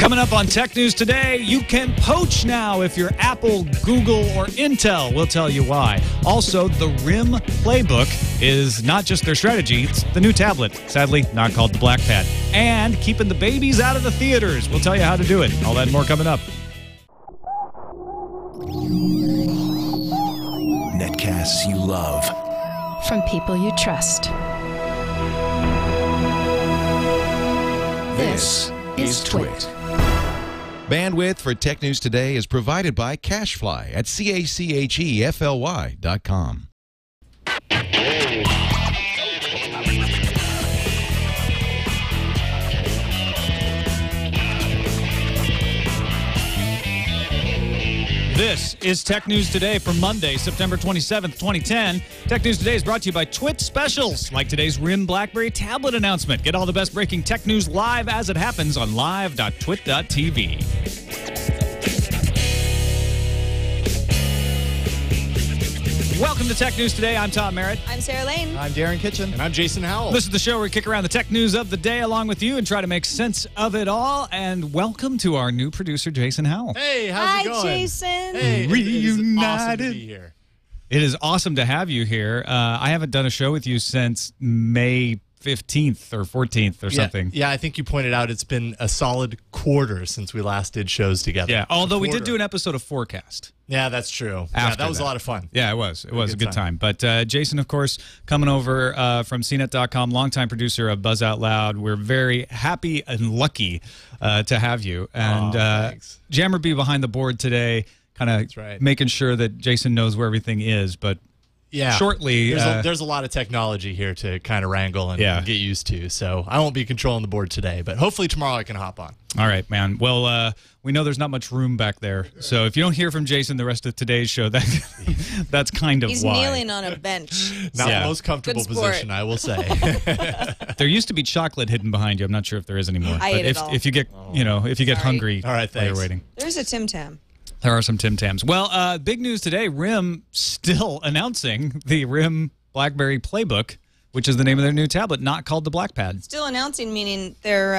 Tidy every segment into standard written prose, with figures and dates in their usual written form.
Coming up on Tech News Today, you can poach now if you're Apple, Google, or Intel. We'll tell you why. Also, the RIM PlayBook is not just their strategy, it's the new tablet. Sadly, not called the Blackpad. And keeping the babies out of the theaters. We'll tell you how to do it. All that and more coming up. Netcasts you love. From people you trust. This is TWiT. Bandwidth for Tech News Today is provided by Cachefly at CACHEFLY.com. This is Tech News Today for Monday, September 27th, 2010. Tech News Today is brought to you by TWiT specials, like today's RIM BlackBerry tablet announcement. Get all the best breaking tech news live as it happens on live.twit.tv. Welcome to Tech News Today. I'm Tom Merritt. I'm Sarah Lane. I'm Darren Kitchen. And I'm Jason Howell. This is the show where we kick around the tech news of the day along with you and try to make sense of it all. And welcome to our new producer, Jason Howell. Hey, how's it going? Hi, Jason. Hey, Reunited. It's awesome to be here. It is awesome to have you here. I haven't done a show with you since May 15th or 14th or something. Yeah, I think you pointed out it's been a solid quarter since we last did shows together. Yeah, although we did do an episode of Forecast. Yeah, that's true. Yeah, that was a lot of fun. Yeah, it was. It was a good time. But Jason, of course, coming over from CNET.com, longtime producer of Buzz Out Loud. We're very happy and lucky to have you. And Jammer B behind the board today, kind of making sure that Jason knows where everything is. But shortly, there's a lot of technology here to kind of wrangle and get used to. So I won't be controlling the board today, but hopefully tomorrow I can hop on. All right, man. Well, we know there's not much room back there, so if you don't hear from Jason the rest of today's show, that's kind of He's why. He's kneeling on a bench. Not the most comfortable position, I will say. There used to be chocolate hidden behind you. I'm not sure if there is anymore. I ate it all. If you get hungry, all right, while you're waiting. There's a Tim Tam. There are some Tim Tams. Well, big news today. RIM still announcing the RIM BlackBerry PlayBook, which is the name of their new tablet, not called the Blackpad. Still announcing, meaning their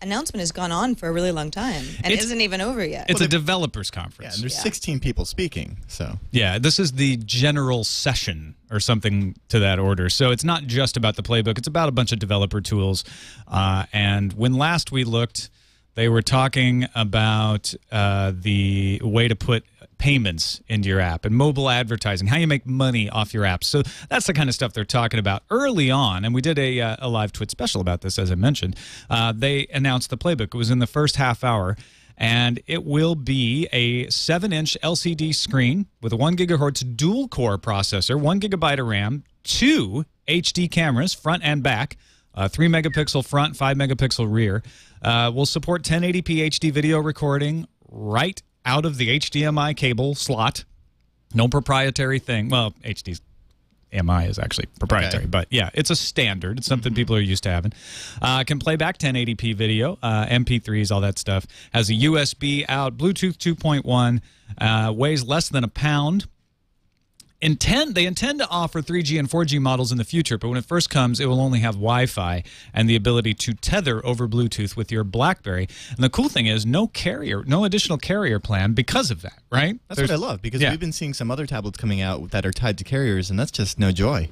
announcement has gone on for a really long time and isn't even over yet. It's a developers conference. Yeah, and there's 16 people speaking. So yeah, this is the general session or something to that order. So it's not just about the PlayBook. It's about a bunch of developer tools. And when last we looked, they were talking about the way to put payments into your app and mobile advertising, how you make money off your apps. So that's the kind of stuff they're talking about early on. And we did a live TWiT special about this, as I mentioned. They announced the PlayBook. It was in the first half hour. And it will be a 7-inch LCD screen with a 1 gigahertz dual-core processor, 1 gigabyte of RAM, 2 HD cameras, front and back, 3 megapixel front, 5 megapixel rear. Will support 1080p HD video recording right out of the HDMI cable slot. No proprietary thing. Well, HDMI is actually proprietary, but yeah, it's a standard. It's something people are used to having. Can play back 1080p video, MP3s, all that stuff. Has a USB out, Bluetooth 2.1, weighs less than a pound. They intend to offer 3G and 4G models in the future, but when it first comes, it will only have Wi-Fi and the ability to tether over Bluetooth with your BlackBerry. And the cool thing is no additional carrier plan because of that, right? That's what I love, because we've been seeing some other tablets coming out that are tied to carriers, and that's just no joy.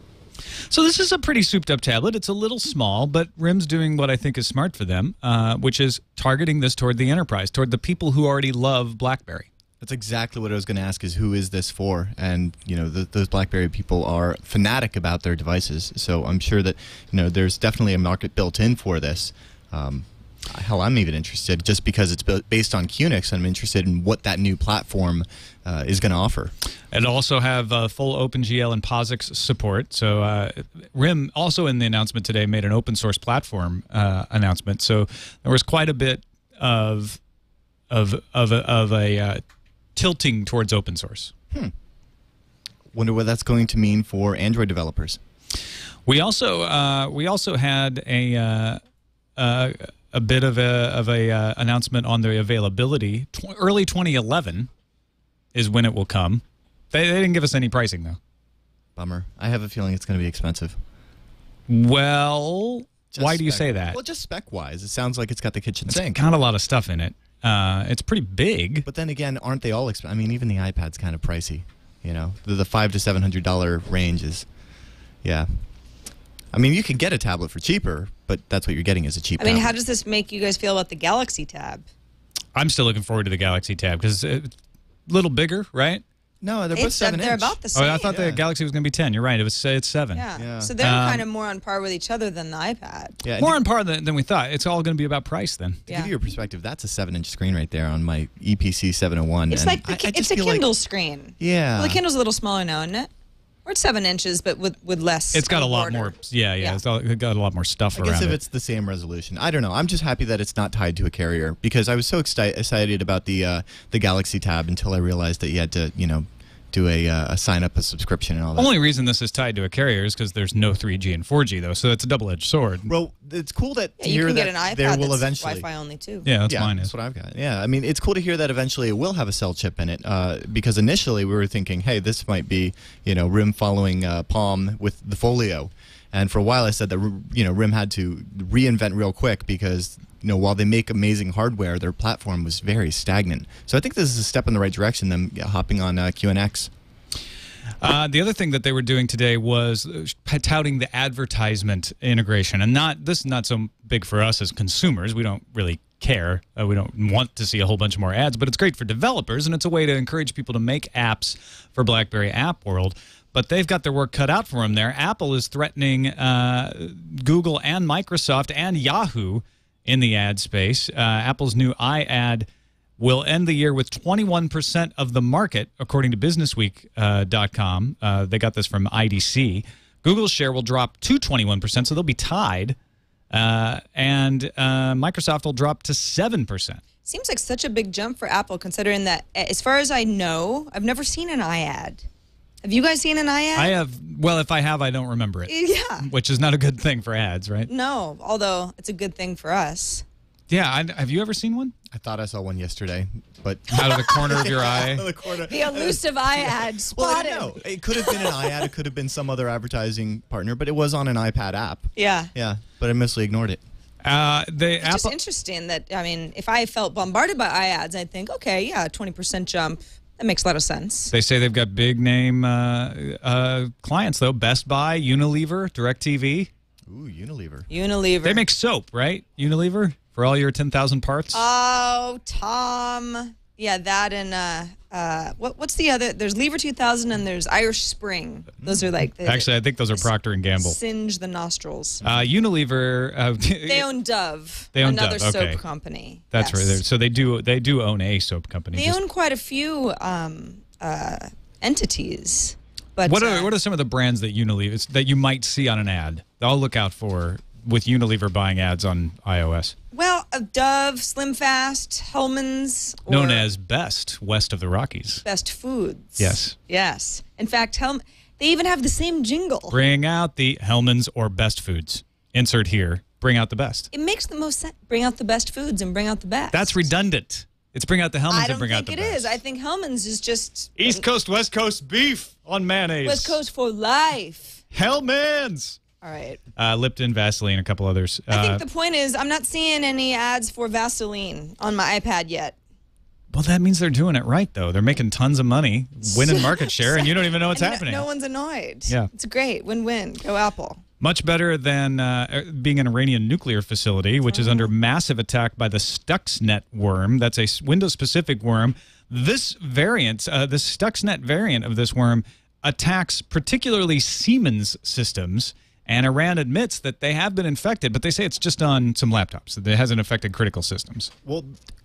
So this is a pretty souped-up tablet. It's a little small, but RIM's doing what I think is smart for them, which is targeting this toward the enterprise, toward the people who already love BlackBerry. That's exactly what I was going to ask, is who is this for? And, you know, those BlackBerry people are fanatic about their devices. So I'm sure that, you know, there's definitely a market built in for this. Hell, I'm even interested, just because it's based on QNX. I'm interested in what that new platform is going to offer. It'll also have full OpenGL and POSIX support. So RIM also in the announcement today made an open source platform announcement. So there was quite a bit of a tilting towards open source. Wonder what that's going to mean for Android developers. We also had a bit of a announcement on the availability. Early 2011 is when it will come. They didn't give us any pricing though. Bummer. I have a feeling it's going to be expensive. Well, why do you say that? Well, just spec-wise, it sounds like it's got the kitchen sink. Got a lot of stuff in it. It's pretty big. But then again, aren't they all I mean, even the iPad's kind of pricey. You know, the $500 to $700 range is, yeah. I mean, you can get a tablet for cheaper, but that's what you're getting is a cheap tablet. how does this make you guys feel about the Galaxy Tab? I'm still looking forward to the Galaxy Tab because it's a little bigger, right? No, they're both 7 inch. They're about the same. Oh, I thought the Galaxy was going to be 10. You're right. It's 7. Yeah. So they're kind of more on par with each other than the iPad. Yeah, more on par than we thought. It's all going to be about price then. To give you a perspective, that's a 7-inch screen right there on my EPC 701. It's like it's a Kindle screen. Yeah. Well, the Kindle's a little smaller now, isn't it? Or it's 7 inches, but with less. It's got a lot more. Yeah. It's got a lot more stuff around it. I guess if it's the same resolution, I don't know. I'm just happy that it's not tied to a carrier because I was so excited about the Galaxy Tab until I realized that you had to, do a sign up a subscription and all that. The only reason this is tied to a carrier is because there's no 3G and 4G though, so it's a double-edged sword. Well, it's cool that to you hear can that get an iPad there will that's eventually Wi-Fi only too. Yeah, that's mine. That's what I've got. Yeah, I mean, it's cool to hear that eventually it will have a cell chip in it because initially we were thinking, hey, this might be RIM following Palm with the Folio, and for a while I said that RIM had to reinvent real quick because while they make amazing hardware, their platform was very stagnant. So I think this is a step in the right direction. Them hopping on QNX. The other thing that they were doing today was touting the advertisement integration, and this is not so big for us as consumers. We don't really care. We don't want to see a whole bunch more ads, but it's great for developers, and it's a way to encourage people to make apps for BlackBerry App World. But they've got their work cut out for them there. Apple is threatening Google and Microsoft and Yahoo in the ad space. Apple's new iAd will end the year with 21% of the market, according to BusinessWeek.com. They got this from IDC. Google's share will drop to 21%, so they'll be tied. And Microsoft will drop to 7%. Seems like such a big jump for Apple, considering that, as far as I know, I've never seen an iAd. Have you guys seen an iAd? I have. Well, if I have, I don't remember it. Yeah. Which is not a good thing for ads, right? No, although it's a good thing for us. Yeah. Have you ever seen one? I thought I saw one yesterday, but out of the corner of your eye. Out of the corner. The elusive iAd spotted. Well, I don't know. It could have been an iAd. It could have been some other advertising partner, but it was on an iPad app. Yeah. Yeah, but I mostly ignored it. It's just interesting that, if I felt bombarded by iAds, I'd think, okay, yeah, 20% jump. That makes a lot of sense. They say they've got big name clients, though. Best Buy, Unilever, DirecTV. Ooh, Unilever. Unilever. They make soap, right? Unilever? For all your 10,000 parts? Oh, Tom. Yeah, that and what's the other? There's Lever 2000 and there's Irish Spring. Those are like actually, I think those are Procter & Gamble. Singe the nostrils. Unilever. They own Dove. They own another Dove. Okay. soap company. That's yes. right. So they do own a soap company. They own quite a few entities. But what are some of the brands that Unilever that you might see on an ad? I'll look out for with Unilever buying ads on iOS. Well, Dove, Slim Fast, Hellman's. Known as Best, west of the Rockies. Best Foods. Yes. Yes. In fact, they even have the same jingle. Bring out the Hellman's or Best Foods. Insert here. Bring out the best. It makes the most sense. Bring out the best foods and bring out the best. That's redundant. It's bring out the Hellman's and bring out the best. I don't think it is. I think Hellman's is just... East Coast, West Coast beef on mayonnaise. West Coast for life. Hellman's. All right. Lipton, Vaseline, a couple others. I think the point is I'm not seeing any ads for Vaseline on my iPad yet. Well, that means they're doing it right, though. They're making tons of money, winning market share, and you don't even know what's happening. No one's annoyed. Yeah. It's great. Win-win. Go Apple. Much better than being an Iranian nuclear facility, which is under massive attack by the Stuxnet worm. That's a Windows-specific worm. This variant, the Stuxnet variant of this worm, attacks particularly Siemens systems. And Iran admits that they have been infected, but they say it's just on some laptops. It hasn't affected critical systems. Well,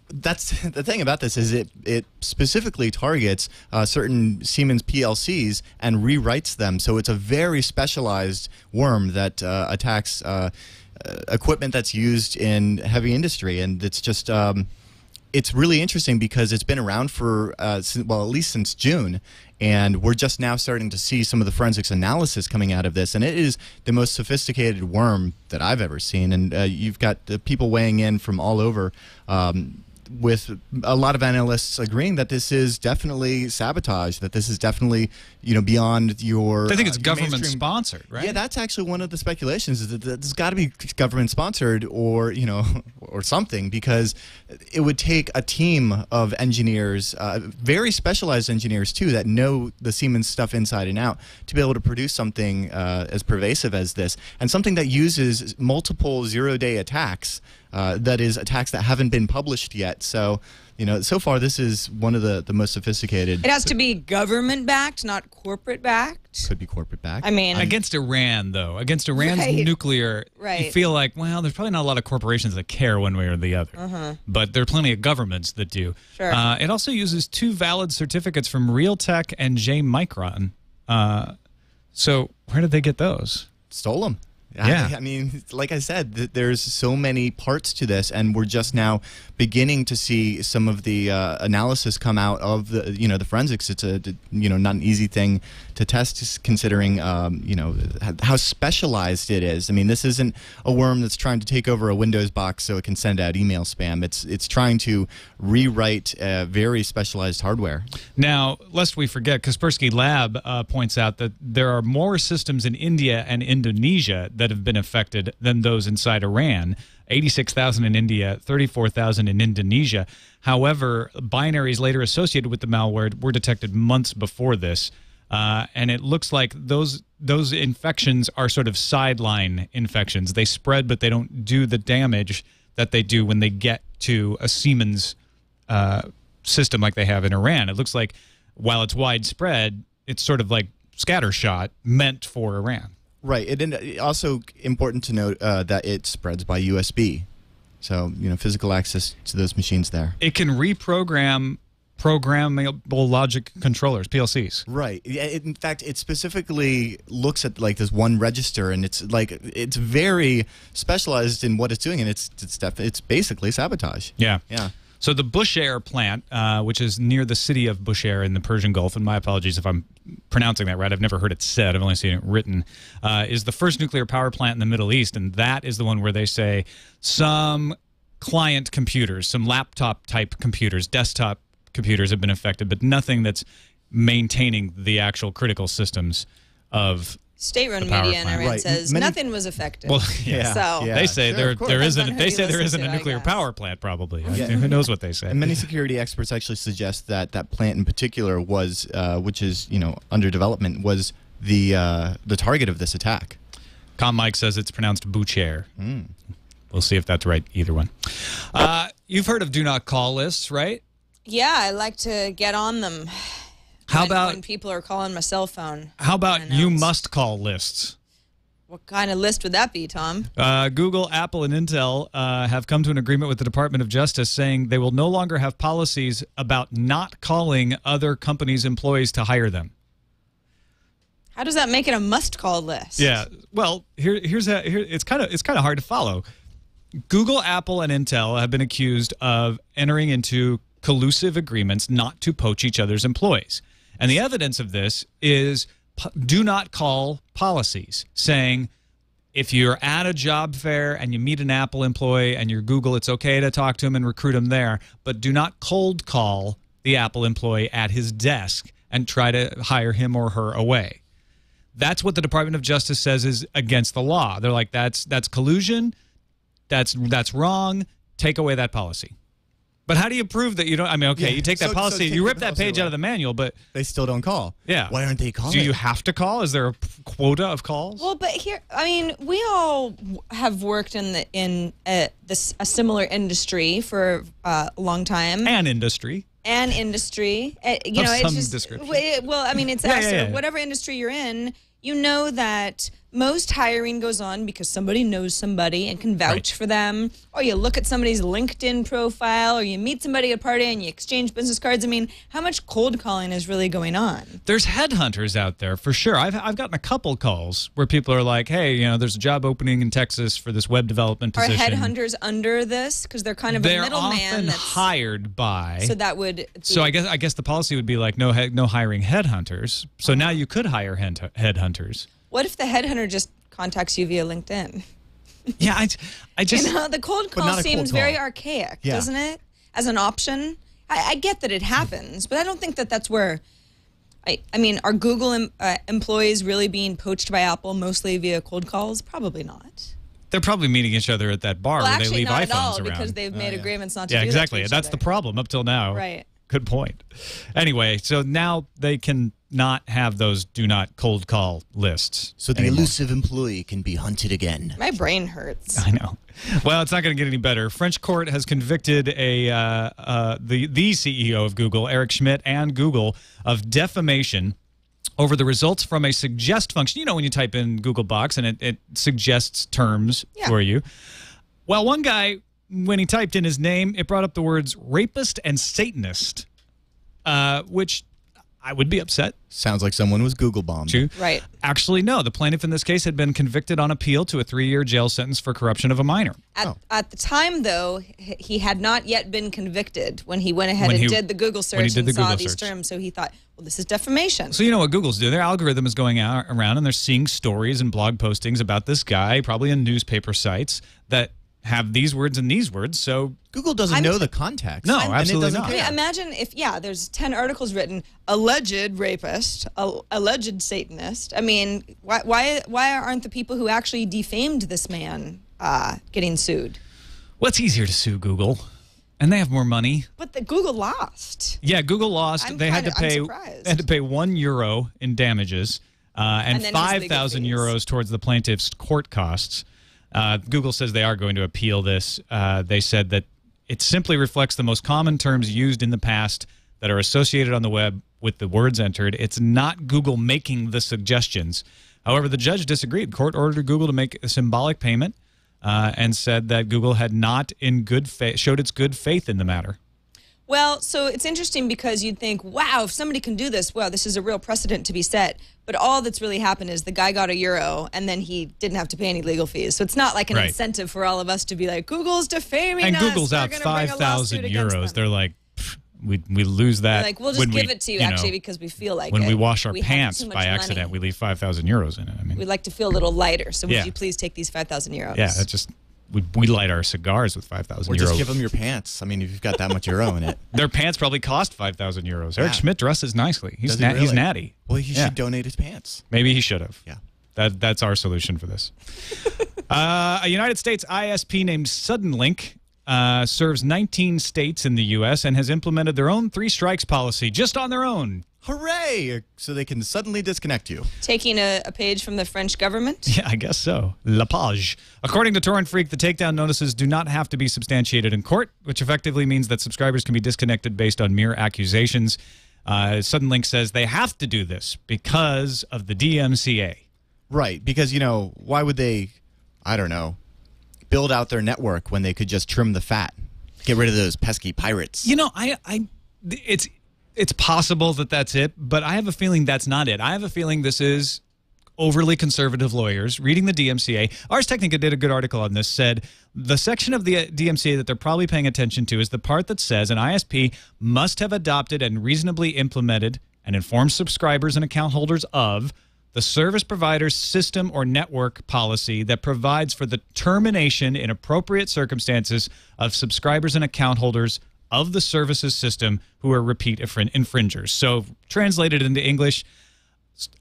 that's the thing about this is it specifically targets certain Siemens PLCs and rewrites them. So it's a very specialized worm that attacks equipment that's used in heavy industry. And it's just it's really interesting because it's been around for, at least since June. And we're just now starting to see some of the forensics analysis coming out of this. And it is the most sophisticated worm that I've ever seen. And you've got people weighing in from all over. with a lot of analysts agreeing that this is definitely sabotage, that this is definitely, beyond your... I think it's your government mainstream- sponsored, right? Yeah, that's actually one of the speculations, is that it's got to be government sponsored or, or something, because it would take a team of engineers, very specialized engineers too, that know the Siemens stuff inside and out, to be able to produce something as pervasive as this, and something that uses multiple zero-day attacks, that is attacks that haven't been published yet. So, so far this is one of the most sophisticated. It has to be government-backed, not corporate-backed. Could be corporate-backed. I mean... Against Iran, though. Against Iran's Right. nuclear, you Right. feel like, well, there's probably not a lot of corporations that care one way or the other. But there are plenty of governments that do. Sure. It also uses 2 valid certificates from Realtek and J Micron. So where did they get those? Stole them. Yeah. I mean, like I said, there's so many parts to this, and we're just now beginning to see some of the analysis come out of the, the forensics. It's not an easy thing to test, considering, how specialized it is. I mean, this isn't a worm that's trying to take over a Windows box so it can send out email spam. It's trying to rewrite very specialized hardware. Now, lest we forget, Kaspersky Lab points out that there are more systems in India and Indonesia that have been affected than those inside Iran. 86,000 in India, 34,000 in Indonesia. However, binaries later associated with the malware were detected months before this. And it looks like those infections are sort of sideline infections. They spread, but they don't do the damage that they do when they get to a Siemens system like they have in Iran. It looks like while it's widespread, it's sort of like scattershot meant for Iran. Right. And also important to note that it spreads by USB. So, physical access to those machines there. It can reprogram programmable logic controllers, PLCs. Right. In fact, it specifically looks at like this one register, and it's very specialized in what it's doing, and it's basically sabotage. Yeah. Yeah. So the Bushehr plant, which is near the city of Bushehr in the Persian Gulf, and my apologies if I'm pronouncing that right, I've never heard it said, I've only seen it written, is the first nuclear power plant in the Middle East, and that is the one where they say some client computers, some laptop-type computers, desktop computers have been affected, but nothing that's maintaining the actual critical systems of State-run the power media in plant. Iran Right. says Many- nothing was affected. Well, yeah. So Yeah. They say Sure, of course. there Depends isn't. on They who say you there listen isn't a to, I nuclear guess. power plant. Probably. Yeah. Who knows what they say? And many security experts actually suggest that that plant in particular was, which is under development, was the target of this attack. Com Mike says it's pronounced Bushehr. We'll see if that's right. Either one. You've heard of do not call lists, right? yeah, I like to get on them. How about when people are calling my cell phone? how about and you announce. must call lists? What kind of list would that be, Tom? Google, Apple, and Intel have come to an agreement with the Department of Justice saying they will no longer have policies about not calling other companies' employees to hire them. How does that make it a must-call list? Yeah. Well, it's kind of hard to follow. Google, Apple, and Intel have been accused of entering into collusive agreements not to poach each other's employees. And the evidence of this is do not call policies, saying if you're at a job fair and you meet an Apple employee and you're Google, it's okay to talk to him and recruit him there, but do not cold call the Apple employee at his desk and try to hire him or her away. That's what the Department of Justice says is against the law. They're like, that's collusion. That's wrong. Take away that policy. But how do you prove that you don't? I mean, okay, Yeah, you take that so policy, take you the rip that policy page away. out of the manual, but They still don't call. yeah. Why aren't they calling? Do you have to call? Is there a quota of calls? Well, but here, I mean, we all have worked in a similar industry for a long time. And industry. And industry, you Of know, it's some just description. well, I mean, it's Yeah, us, yeah, yeah. whatever industry you're in. You know that most hiring goes on because somebody knows somebody and can vouch Right. for them, or you look at somebody's LinkedIn profile, or you meet somebody at a party and you exchange business cards. I mean, how much cold calling is really going on? There's headhunters out there for sure. I've gotten a couple calls where people are like, "Hey, you know, there's a job opening in Texas for this web development Are position." headhunters under this because they're kind of They're a middleman? often That's hired by. so that would. Be, So I guess the policy would be like no hiring headhunters. So now you could hire headhunters. what if the headhunter just contacts you via LinkedIn? Yeah, I just You know, the cold But call not a cold seems call. very archaic, Yeah. doesn't it? as an option. I get that it happens, but I don't think that that's where. I mean, are Google employees really being poached by Apple mostly via cold calls? Probably not. They're probably meeting each other at that bar Well, where they actually, leave not iPhones at all, around. because they've made agreements not to Yeah, do exactly. that to That's each the other. problem up till now. Right. Good point. Anyway, so now they can not have those do not cold call lists. So the elusive employee can be hunted again. My brain hurts. I know. Well, it's not going to get any better. French court has convicted the CEO of Google, Eric Schmidt, and Google of defamation over the results from a suggest function. You know, when you type in Google Box and it suggests terms for you. Well, one guy, when he typed in his name, it brought up the words rapist and Satanist, which I would be upset. Sounds like someone was Google bombed. Right. Actually, no. The plaintiff in this case had been convicted on appeal to a 3-year jail sentence for corruption of a minor. At the time, though, he had not yet been convicted when he went ahead and did the Google search and saw these terms. So he thought, well, this is defamation. So you know what Google's doing? Their algorithm is going around and they're seeing stories and blog postings about this guy, probably in newspaper sites, that have these words and these words. So Google doesn't know the context. No, absolutely not. I mean, imagine if, there's 10 articles written, alleged rapist, alleged Satanist. I mean, why aren't the people who actually defamed this man getting sued? Well, it's easier to sue Google, and they have more money. But Google lost. Yeah, Google lost. They had to pay €1 in damages and 5,000 euros towards the plaintiff's court costs. Google says they are going to appeal this. They said that it simply reflects the most common terms used in the past that are associated on the web with the words entered. It's not Google making the suggestions. However, the judge disagreed. The court ordered Google to make a symbolic payment and said that Google had not showed its good faith in the matter. Well, so it's interesting because you'd think, wow, if somebody can do this, wow, this is a real precedent to be set. But all that's really happened is the guy got €1 and then he didn't have to pay any legal fees. So it's not like an incentive for all of us to be like, Google's defaming us. And Google's out 5,000 euros. They're like, we lose that. They're like, we'll just give it to you, actually, because we feel like when it. we wash our We have pants too much by accident, money. we leave 5,000 euros in it. I mean, We'd like to feel a little lighter. So would you please take these 5,000 euros? Yeah, that's just... We light our cigars with 5,000 euros. Or just give them your pants. I mean, if you've got that much euro in it. Their pants probably cost 5,000 euros. Eric Schmidt dresses nicely. He's really? He's natty. Well, he should donate his pants. Maybe he should have. Yeah. That's our solution for this. A United States ISP named Suddenlink serves 19 states in the U.S. and has implemented their own 3 strikes policy just on their own. Hooray! So they can suddenly disconnect you. Taking a page from the French government? Yeah, I guess so. La page. According to Torrent Freak, the takedown notices do not have to be substantiated in court, which effectively means that subscribers can be disconnected based on mere accusations. Suddenlink says they have to do this because of the DMCA. Right, because, why would they, I don't know, build out their network when they could just trim the fat? Get rid of those pesky pirates. It's possible that that's it, but I have a feeling that's not it. I have a feeling this is overly conservative lawyers reading the DMCA. Ars Technica did a good article on this, said the section of the DMCA that they're probably paying attention to is the part that says an ISP must have adopted and reasonably implemented and informed subscribers and account holders of the service provider's system or network policy that provides for the termination in appropriate circumstances of subscribers and account holders of the services system who are repeat infringers. So translated into English,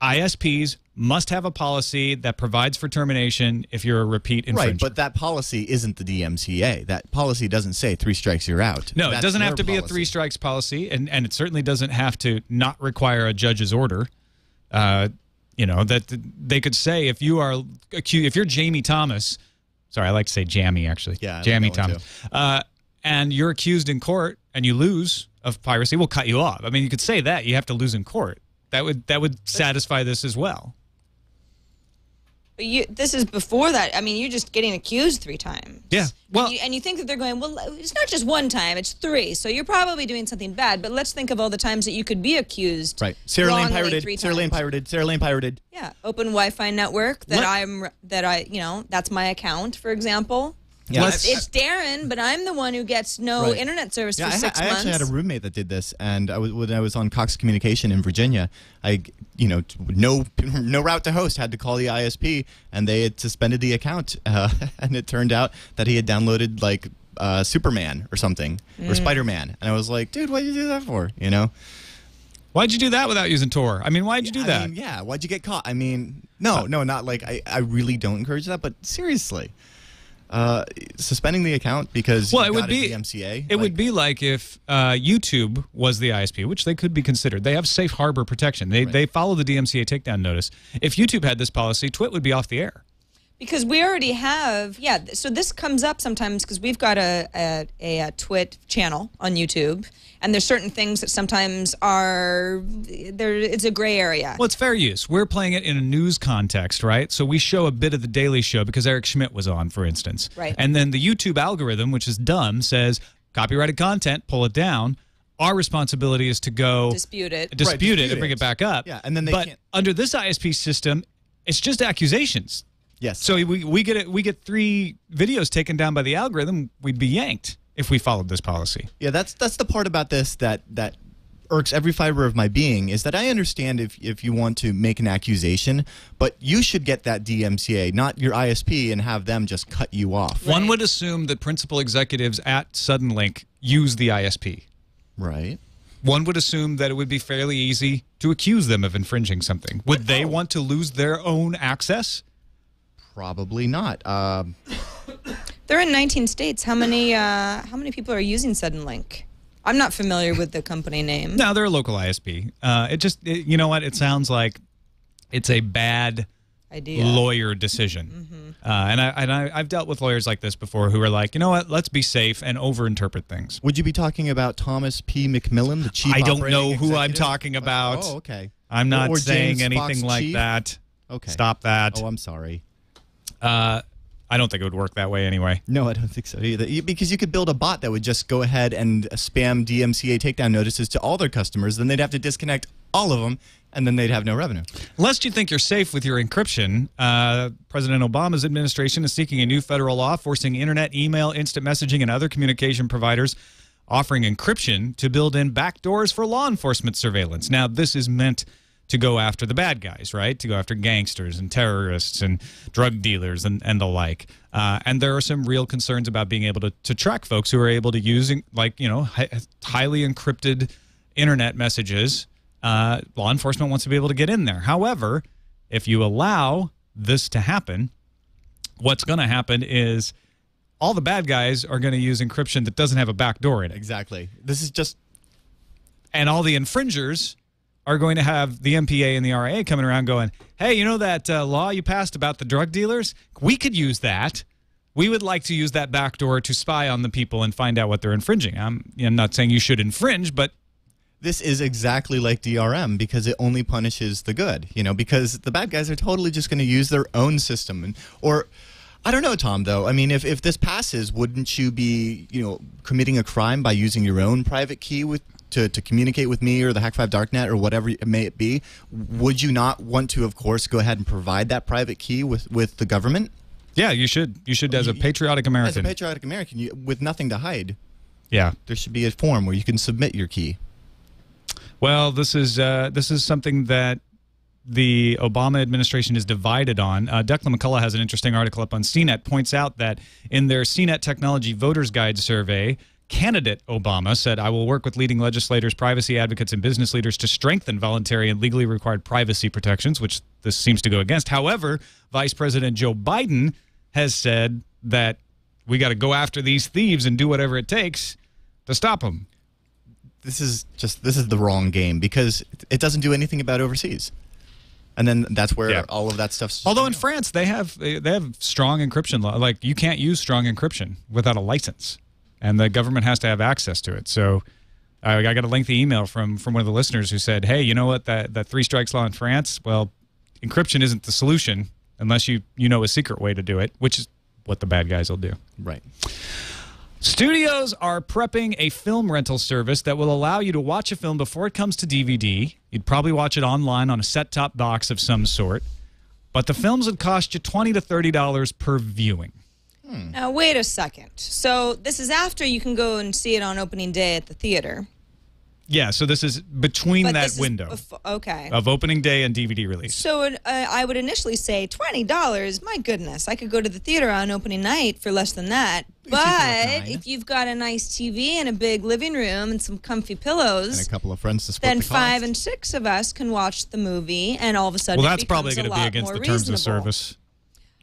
ISPs must have a policy that provides for termination if you're a repeat infringer. Right, but that policy isn't the DMCA. That policy doesn't say 3 strikes, you're out. No, it doesn't have to be a 3 strikes policy, and it certainly doesn't have to not require a judge's order. That they could say if you are accused, if you're Jamie Thomas, sorry, I like to say Jamie actually. Yeah, Jamie Thomas. And you're accused in court and you lose of piracy, we'll cut you off. I mean, you could say that. You have to lose in court. That would satisfy this as well. But this is before that. I mean, you're just getting accused 3 times. Yeah. Well, and you think that they're going, well, it's not just 1 time, it's 3. So you're probably doing something bad. But let's think of all the times that you could be accused. Right. Sarah Lane pirated. 3 Sarah Lane times. pirated. Sarah Lane pirated. Yeah. Open Wi-Fi network that's my account, for example. Yeah, it's Darren, but I'm the one who gets no internet service for 6 months. I actually had a roommate that did this, and when I was on Cox Communication in Virginia, no route to host, had to call the ISP, and they had suspended the account, and it turned out that he had downloaded like Superman or something, or Spider-Man. And I was like, dude, why'd you do that for? You know? Why'd you do that without using Tor? I mean, why'd you do that? I mean, yeah, why'd you get caught? I mean, no, not like I really don't encourage that, but seriously. Suspending the account because you got a DMCA? It would be like if YouTube was the ISP, which they could be considered. They have safe harbor protection. They follow the DMCA takedown notice. If YouTube had this policy, TWiT would be off the air. Because we already have, yeah, so this comes up sometimes because we've got a TWiT channel on YouTube, and there's certain things that sometimes are, it's a gray area. Well, it's fair use. We're playing it in a news context, right? So we show a bit of the Daily Show because Eric Schmidt was on, for instance. Right. And then the YouTube algorithm, which is dumb, says copyrighted content, pull it down. Our responsibility is to go dispute it and bring it back up. Yeah, and then but under this ISP system, it's just accusations. Yes. So we get 3 videos taken down by the algorithm, we'd be yanked if we followed this policy. Yeah, that's the part about this that irks every fiber of my being, is that I understand if you want to make an accusation, but you should get that DMCA, not your ISP, and have them just cut you off. One would assume that principal executives at Suddenlink use the ISP. Right. One would assume that it would be fairly easy to accuse them of infringing something. Would they want to lose their own access? Probably not. They're in 19 states. How many people are using Suddenlink? I'm not familiar with the company name. No, they're a local ISP. You know what? It sounds like it's a bad idea, lawyer decision. And I've dealt with lawyers like this before who are like, you know what? Let's be safe and overinterpret things. Would you be talking about Thomas P. McMillan, the chief? I don't know who executive? I'm talking about. Oh, okay. I'm not or saying James anything Fox like Chief? that. Okay. Stop that. Oh, I'm sorry. I don't think it would work that way anyway. No, I don't think so either. Because you could build a bot that would just go ahead and spam DMCA takedown notices to all their customers. Then they'd have to disconnect all of them, and then they'd have no revenue. Lest you think you're safe with your encryption, President Obama's administration is seeking a new federal law forcing internet, email, instant messaging, and other communication providers offering encryption to build in backdoors for law enforcement surveillance. Now, this is meant to go after the bad guys, right? To go after gangsters and terrorists and drug dealers and the like. And there are some real concerns about being able to track folks who are able to use, like, you know, highly encrypted internet messages. Law enforcement wants to be able to get in there. However, if you allow this to happen, what's going to happen is all the bad guys are going to use encryption that doesn't have a backdoor in it. Exactly. This is just... And all the infringers are going to have the MPA and the RIA coming around going, hey, you know that law you passed about the drug dealers? We could use that. We would like to use that backdoor to spy on the people and find out what they're infringing. I'm not saying you should infringe, but... This is exactly like DRM because it only punishes the good, you know, because the bad guys are totally just going to use their own system. Or, I don't know, Tom, though. I mean, if this passes, wouldn't you be, you know, committing a crime by using your own private key to communicate with me or the Hack5 Darknet or whatever it may be? Would you not want to, of course, go ahead and provide that private key with the government? Yeah, you should. You should, as a patriotic American. As a patriotic American, with nothing to hide. Yeah. There should be a form where you can submit your key. Well, this is something that the Obama administration is divided on. Declan McCullough has an interesting article up on CNET, points out that in their CNET Technology Voters Guide survey, candidate Obama said, I will work with leading legislators, privacy advocates, and business leaders to strengthen voluntary and legally required privacy protections, which this seems to go against. However, Vice President Joe Biden has said that we got to go after these thieves and do whatever it takes to stop them. This is the wrong game because it doesn't do anything about overseas. And then that's where all of that stuff's... Although in France, they have strong encryption law. Like, you can't use strong encryption without a license. And the government has to have access to it. So I got a lengthy email from one of the listeners who said, hey, you know what, that three strikes law in France, well, encryption isn't the solution unless you know a secret way to do it, which is what the bad guys will do. Right. Studios are prepping a film rental service that will allow you to watch a film before it comes to DVD. You'd probably watch it online on a set-top box of some sort. But the films would cost you $20 to $30 per viewing. Now, wait a second. So this is after you can go and see it on opening day at the theater. Yeah, so this is between But that this is window okay. of opening day and DVD release. So I would initially say $20. My goodness, I could go to the theater on opening night for less than that. But if you've got a nice TV and a big living room and some comfy pillows, And a couple of friends to split then the cost. 5 and 6 of us can watch the movie, and all of a sudden, Well, it that's probably going to be against the terms of service.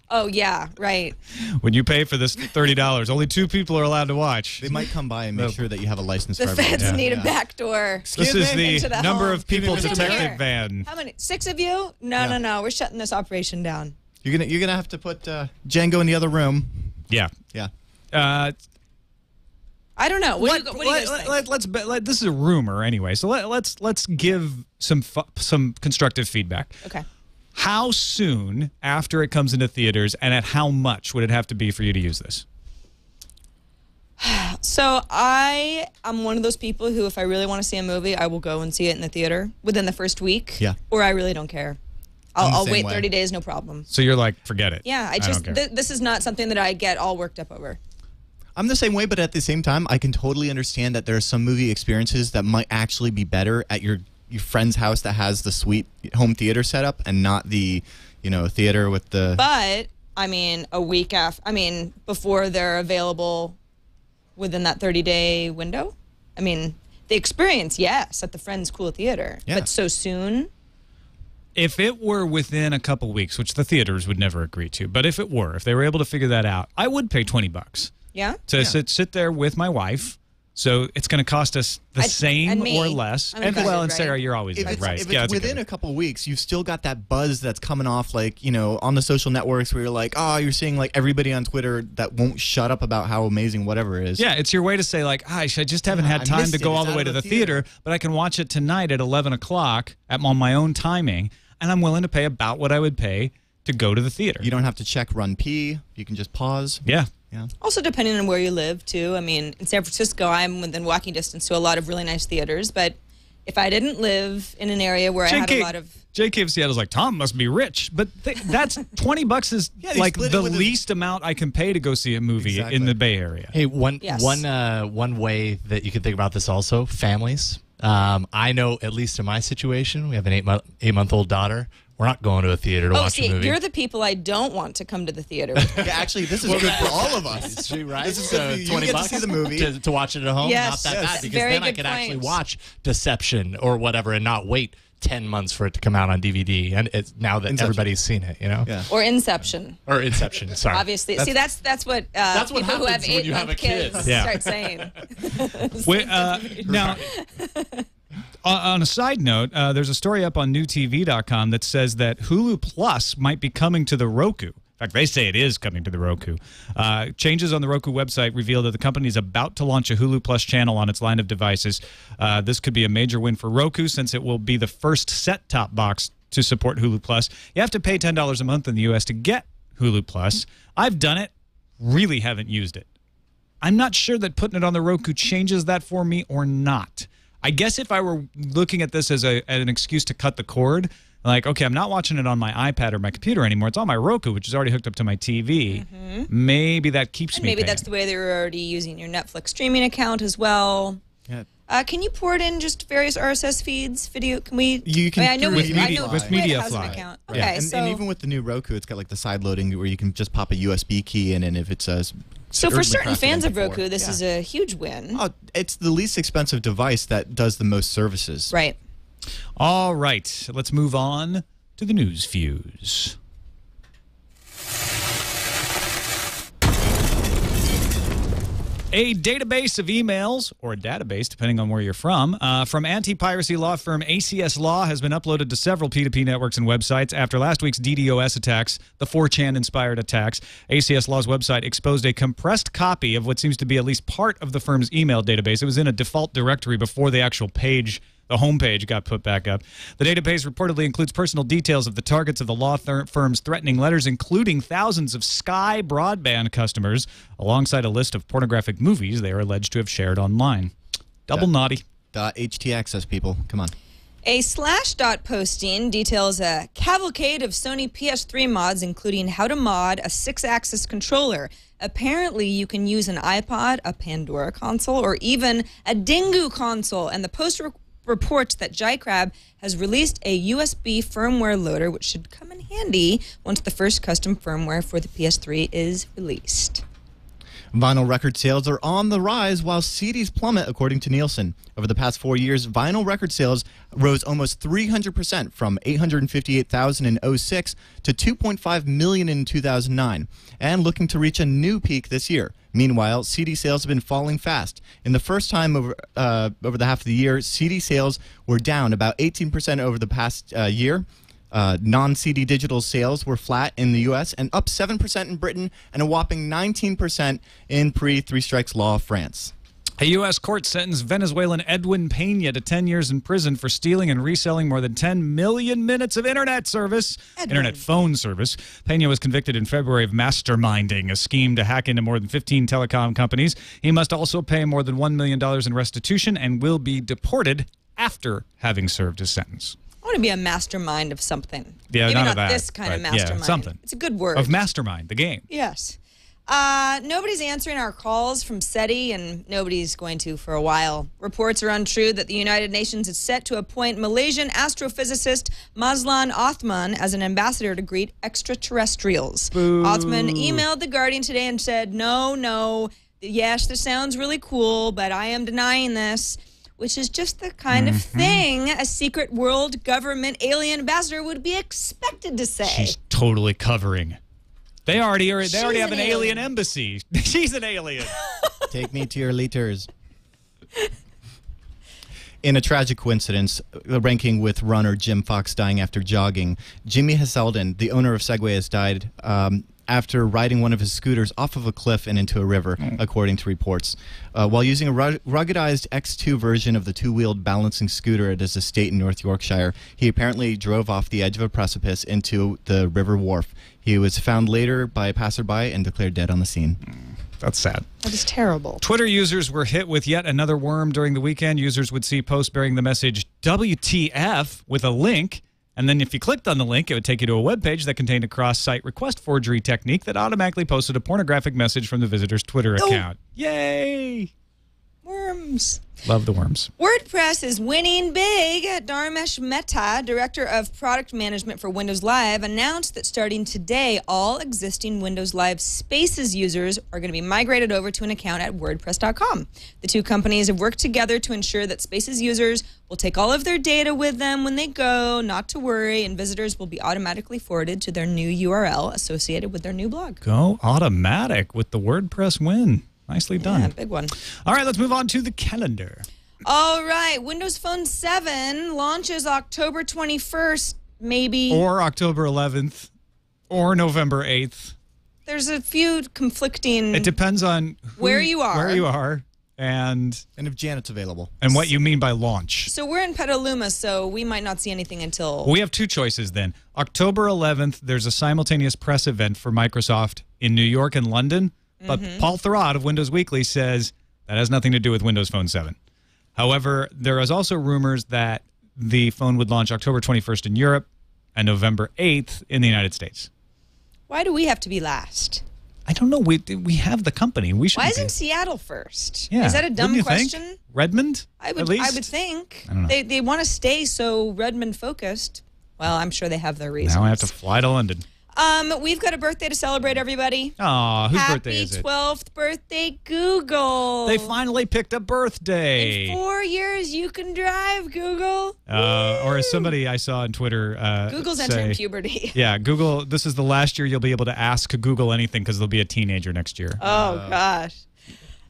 Oh yeah, right. When you pay for this $30, only 2 people are allowed to watch. They might come by and make sure that you have a license The for everyone. feds need a back door. This is into the the number home. of people Get in detective here. van. How many? 6 of you? No, no. We're shutting this operation down. You're gonna have to put Django in the other room. Yeah. Yeah. I don't know. What do you guys think? This is a rumor anyway, so let's give some constructive feedback. Okay. How soon after it comes into theaters, and at how much would it have to be for you to use this? So I am one of those people who, if I really want to see a movie, I will go and see it in the theater within the first week. Yeah. Or I really don't care. I'm the I'll same wait way. 30 days, no problem. So you're like, forget it. Yeah, I don't just care. this is not something that I get all worked up over. I'm the same way, but at the same time, I can totally understand that there are some movie experiences that might actually be better at your friend's house that has the sweet home theater setup and not the, theater with the... But, I mean, a week after, before they're available within that 30-day window? I mean, the experience, yes, at the friend's cool theater. Yeah. But so soon? If it were within a couple weeks, which the theaters would never agree to, but if they were able to figure that out, I would pay $20 Yeah? to sit there with my wife. So it's going to cost us the same and me. or less. I'm And excited, and right? Sarah, you're always If right. it's Yeah, that's a within good a couple of weeks, you've still got that buzz that's coming off, on the social networks where you're like, oh, you're seeing everybody on Twitter that won't shut up about how amazing whatever is. Yeah, it's your way to say I just haven't had I time missed to go it. all It's the out way of to the the theater, but I can watch it tonight at 11 o'clock on my own timing, and I'm willing to pay about what I would pay to go to the theater. You don't have to check run P. You can just pause. Yeah. Yeah. Also, depending on where you live, too. I mean, in San Francisco, I'm within walking distance to a lot of really nice theaters, but if I didn't live in an area where I had a lot of... JK of Seattle's like, Tom must be rich, but that's $20 is they like split it the with least amount I can pay to go see a movie Exactly. in the Bay Area. Hey, one way that you can think about this also, families. I know, at least in my situation, we have an 8-month-old daughter. We're not going to a theater to watch a movie. You're the people I don't want to come to the theater with. Yeah, actually, this is good for all of us. It's true, right? This is So good for you. You $20 get to see the movie. to watch it at home. Yes. Not that Yes. bad, because Very then I good could actually point. watch Deception or whatever and not wait 10 months for it to come out on DVD. And it's now that everybody's seen it, Yeah. Or Inception. Or Inception, sorry. Obviously. See, that's what what people who have happens when you have 8-month a kid. kids Yeah. start saying. Now, on a side note, there's a story up on newtv.com that says that Hulu Plus might be coming to the Roku. In fact, they say it is coming to the Roku. Changes on the Roku website reveal that the company is about to launch a Hulu Plus channel on its line of devices. This could be a major win for Roku since it will be the first set-top box to support Hulu Plus. You have to pay $10 a month in the U.S. to get Hulu Plus. I've done it, really haven't used it. I'm not sure that putting it on the Roku changes that for me or not. I guess if I were looking at this as an excuse to cut the cord, like, okay, I'm not watching it on my iPad or my computer anymore. It's on my Roku, which is already hooked up to my TV. Maybe that keeps me Maybe paying. that's the way they were already using your Netflix streaming account as well. Yeah. Can you port in just various RSS feeds? Video? Can we? You can I know through I Media know Fly. Twit Media has an Fly. account. Right. Okay, And even with the new Roku, it's got the side loading where you can just pop a USB key in, and if it's a so for certain crafted fans of MP4. Roku, this is a huge win. Oh, it's the least expensive device that does the most services. Right. All right, let's move on to the news fuse. A database of emails, or a database, depending on where you're from anti-piracy law firm ACS Law has been uploaded to several P2P networks and websites after last week's DDoS attacks, the 4chan-inspired attacks. ACS Law's website exposed a compressed copy of what seems to be at least part of the firm's email database. It was in a default directory before the actual page, the homepage, got put back up. The database reportedly includes personal details of the targets of the law firm's threatening letters, including thousands of Sky broadband customers, alongside a list of pornographic movies they are alleged to have shared online. Double naughty. .ht access, people. Come on. A Slashdot posting details a cavalcade of Sony PS3 mods, including how to mod a 6-axis controller. Apparently, you can use an iPod, a Pandora console, or even a Dingo console. And the Post reports that JiCrab has released a USB firmware loader, which should come in handy once the first custom firmware for the PS3 is released. Vinyl record sales are on the rise while CDs plummet, according to Nielsen. Over the past 4 years, vinyl record sales rose almost 300% from 858,000 in 2006 to 2.5 million in 2009, and looking to reach a new peak this year. Meanwhile, CD sales have been falling fast. In the first time over the half of the year, CD sales were down about 18% over the past year. Non-CD digital sales were flat in the U.S. and up 7% in Britain and a whopping 19% in pre-Three Strikes Law France. A U.S. court sentenced Venezuelan Edwin Pena to 10 years in prison for stealing and reselling more than 10 million minutes of internet phone service. Pena was convicted in February of masterminding a scheme to hack into more than 15 telecom companies. He must also pay more than $1 million in restitution and will be deported after having served his sentence. I want to be a mastermind of something. Yeah, Maybe not not this kind of mastermind. Yeah, something. It's a good word. Of mastermind, the game. Yes. Nobody's answering our calls from SETI, and nobody's going to for a while. Reports are untrue that the United Nations is set to appoint Malaysian astrophysicist Mazlan Othman as an ambassador to greet extraterrestrials. Boo. Othman emailed The Guardian today and said, no, yes, this sounds really cool, but I am denying this. Which is just the kind of thing a secret world government alien ambassador would be expected to say. She's totally covering. They already have an alien alien. embassy. She's an alien. Take me to your liters. In a tragic coincidence, ranking with runner Jim Fox dying after jogging, Jimmy Haseldin, the owner of Segway, has died after riding one of his scooters off of a cliff and into a river, according to reports. While using a ruggedized X2 version of the two-wheeled balancing scooter at his estate in North Yorkshire, he apparently drove off the edge of a precipice into the river wharf. He was found later by a passerby and declared dead on the scene. That's sad. That is terrible. Twitter users were hit with yet another worm during the weekend. Users would see posts bearing the message WTF with a link. And then if you clicked on the link, it would take you to a web page that contained a cross-site request forgery technique that automatically posted a pornographic message from the visitor's Twitter account. Yay! Worms. Love the worms. WordPress is winning big. Dharmesh Mehta, Director of Product Management for Windows Live, announced that starting today, all existing Windows Live Spaces users are going to be migrated over to an account at WordPress.com. The two companies have worked together to ensure that Spaces users will take all of their data with them when they go, not to worry, and visitors will be automatically forwarded to their new URL associated with their new blog. Go automatic with the WordPress win. Nicely done. Yeah, big one. All right, let's move on to the calendar. All right, Windows Phone 7 launches October 21st, maybe. Or October 11th, or November 8th. There's a few conflicting... It depends on where you are, and if Janet's available. And what you mean by launch. So we're in Petaluma, so we might not see anything until... We have two choices then. October 11th, there's a simultaneous press event for Microsoft in New York and London. But Paul Thurrott of Windows Weekly says that has nothing to do with Windows Phone 7. However, there is also rumors that the phone would launch October 21st in Europe and November 8th in the United States. Why do we have to be last? I don't know. We have the company. We should. Why isn't Seattle first? Yeah. Is that a dumb Wouldn't you question? think? Redmond? At least? I would think. I don't know. They want to stay so Redmond focused. Well, I'm sure they have their reasons. Now I have to fly to London. We've got a birthday to celebrate, everybody. Aw, whose birthday is it? Happy 12th birthday, Google. They finally picked a birthday. In 4 years, you can drive, Google. Or as somebody I saw on Twitter Google's say, entering puberty. Yeah, Google, this is the last year you'll be able to ask Google anything because they'll be a teenager next year. Oh, gosh.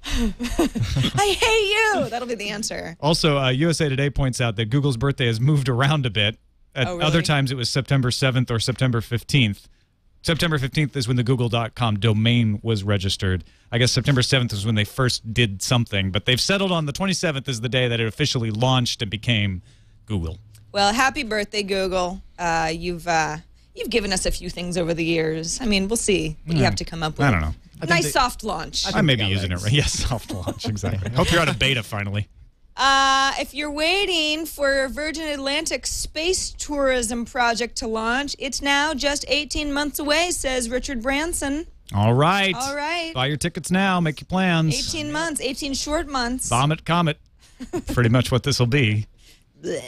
I hate you. That'll be the answer. Also, USA Today points out that Google's birthday has moved around a bit. At other times, it was September 7th or September 15th. September 15th is when the Google.com domain was registered. I guess September 7th is when they first did something, but they've settled on the 27th is the day that it officially launched and became Google. Well, happy birthday, Google. You've given us a few things over the years. I mean, we'll see what you have to come up with. I don't know. Nice soft launch. I may be using it right. Yes, soft launch, exactly. Hope you're out of beta finally. If you're waiting for Virgin Atlantic space tourism project to launch, it's now just 18 months away, says Richard Branson. All right. All right. Buy your tickets now. Make your plans. 18 months, 18 short months. Vomit Comet. Pretty much what this will be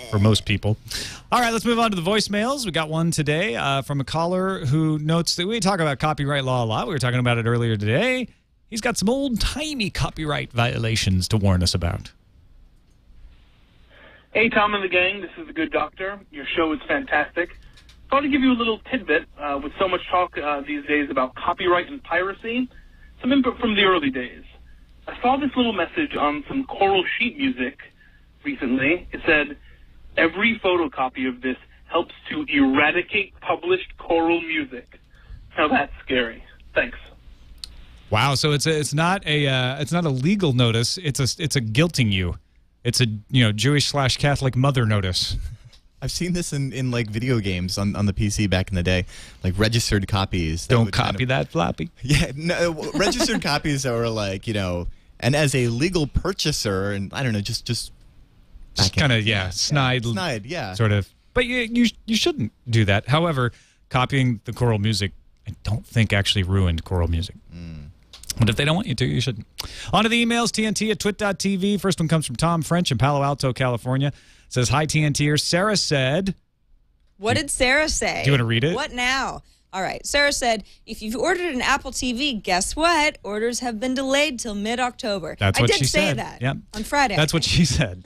for most people. All right, let's move on to the voicemails. We got one today from a caller who notes that we talk about copyright law a lot. We were talking about it earlier today. He's got some old-timey copyright violations to warn us about. Hey, Tom and the gang. This is the Good Doctor. Your show is fantastic. Thought to give you a little tidbit with so much talk these days about copyright and piracy. Some input from the early days. I saw this little message on some choral sheet music recently. It said, every photocopy of this helps to eradicate published choral music. Now that's scary. Thanks. Wow, so it's not a legal notice. It's a guilting you. It's a Jewish/Catholic mother notice. I've seen this in like video games on the PC back in the day, like registered copies. Don't copy that floppy. Yeah, no, registered copies are like, and as a legal purchaser, and I don't know, just kind of snide, yeah, sort of. But you shouldn't do that. However, copying the choral music, I don't think actually ruined choral music. But if they don't want you to, you shouldn't. On to the emails, TNT@twit.tv. First one comes from Tom French in Palo Alto, California. It says, hi, TNTers. Sarah said... What did Sarah say? Do you want to read it? What now? All right. Sarah said, if you've ordered an Apple TV, guess what? Orders have been delayed till mid-October. That's what she said. I did say that on Friday. That's what she said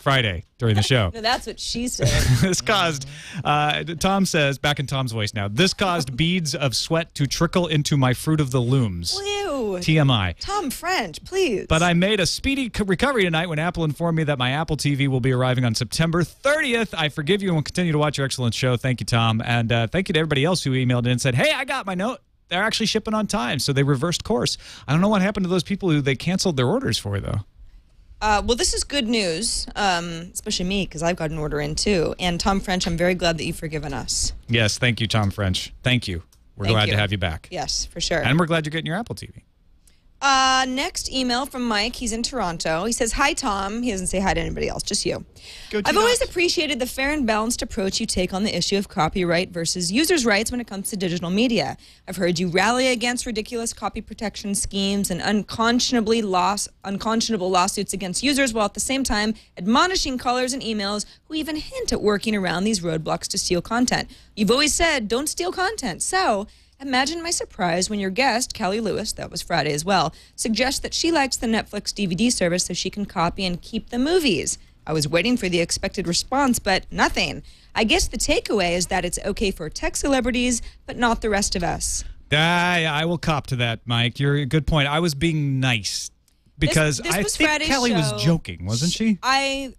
Friday during the show. No, that's what she said. This caused, Tom says, back in Tom's voice now, this caused beads of sweat to trickle into my Fruit of the Looms. Ew. TMI. Tom French, please. But I made a speedy recovery tonight when Apple informed me that my Apple TV will be arriving on September 30th. I forgive you and will continue to watch your excellent show. Thank you, Tom. And thank you to everybody else who emailed in and said, hey, I got my note. They're actually shipping on time, so they reversed course. I don't know what happened to those people who they canceled their orders for, though. Well, this is good news, especially me, because I've got an order in, too. And Tom French, I'm very glad that you've forgiven us. Yes, thank you, Tom French. Thank you. We're glad to have you back. Yes, for sure. And we're glad you're getting your Apple TV. Next email from Mike. He's in Toronto. He says, hi, Tom. He doesn't say hi to anybody else, just you. I've always appreciated the fair and balanced approach you take on the issue of copyright versus users' rights when it comes to digital media. I've heard you rally against ridiculous copy protection schemes and unconscionable lawsuits against users, while at the same time admonishing callers and emails who even hint at working around these roadblocks to steal content. You've always said, don't steal content. So imagine my surprise when your guest, Callie Lewis, that was Friday as well, suggests that she likes the Netflix DVD service so she can copy and keep the movies. I was waiting for the expected response, but nothing. I guess the takeaway is that it's okay for tech celebrities, but not the rest of us. I will cop to that, Mike. You're a good point. I was being nice because this I was think Friday's Kelly was show. Joking, wasn't she? I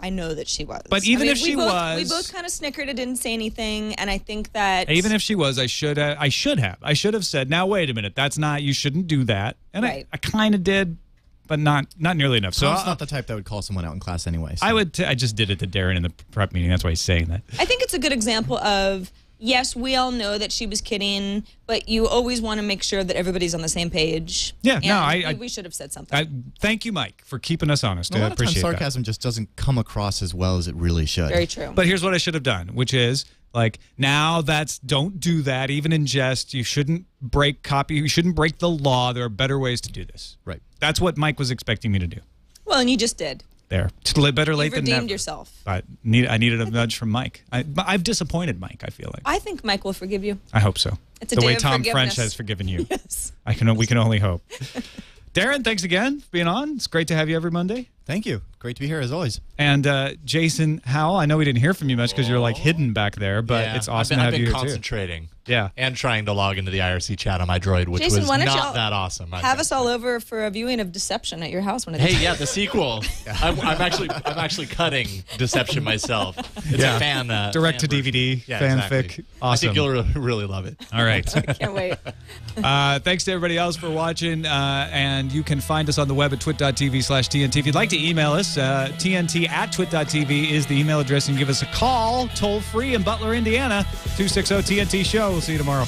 know that she was. But even if she was, we both kind of snickered and didn't say anything. And I think that even if she was, I should have said, now wait a minute, that's not, you shouldn't do that. And right. I kind of did, but not nearly enough. So Tom's not the type that would call someone out in class anyway. So. I just did it to Darren in the prep meeting. That's why he's saying that. I think it's a good example of, yes, we all know that she was kidding, but you always want to make sure that everybody's on the same page. Yeah, and we should have said something. Thank you, Mike, for keeping us honest. A lot of times appreciate sarcasm just doesn't come across as well as it really should. Very true. But here's what I should have done, which is, like, now don't do that, even in jest. You shouldn't break copy. You shouldn't break the law. There are better ways to do this. Right. That's what Mike was expecting me to do. Well, and you just did. There. Better late than never. You redeemed yourself. I needed a nudge from Mike. I've disappointed Mike, I feel like. I think Mike will forgive you. I hope so. It's a the day way of Tom forgiveness. French has forgiven you. Yes. We can only hope. Darren, thanks again for being on. It's great to have you every Monday. Thank you. Great to be here as always. And Jason Howell, I know we didn't hear from you much because you're like hidden back there, but it's awesome to have you here too. I've been concentrating. Yeah. And trying to log into the IRC chat on my Droid, which Jason, was why don't not y'all that awesome. Have us all over for a viewing of Deception at your house one of these Hey, days. yeah, the sequel. I'm actually cutting Deception myself. It's a fan direct to fan DVD yeah, fanfic. Exactly. Awesome. I think you'll really love it. All right. I can't wait. Thanks to everybody else for watching, and you can find us on the web at twit.tv/TNT. If you'd like to email us, TNT@twit.tv is the email address, and give us a call toll free in Butler, Indiana, 260-TNT show. We'll see you tomorrow.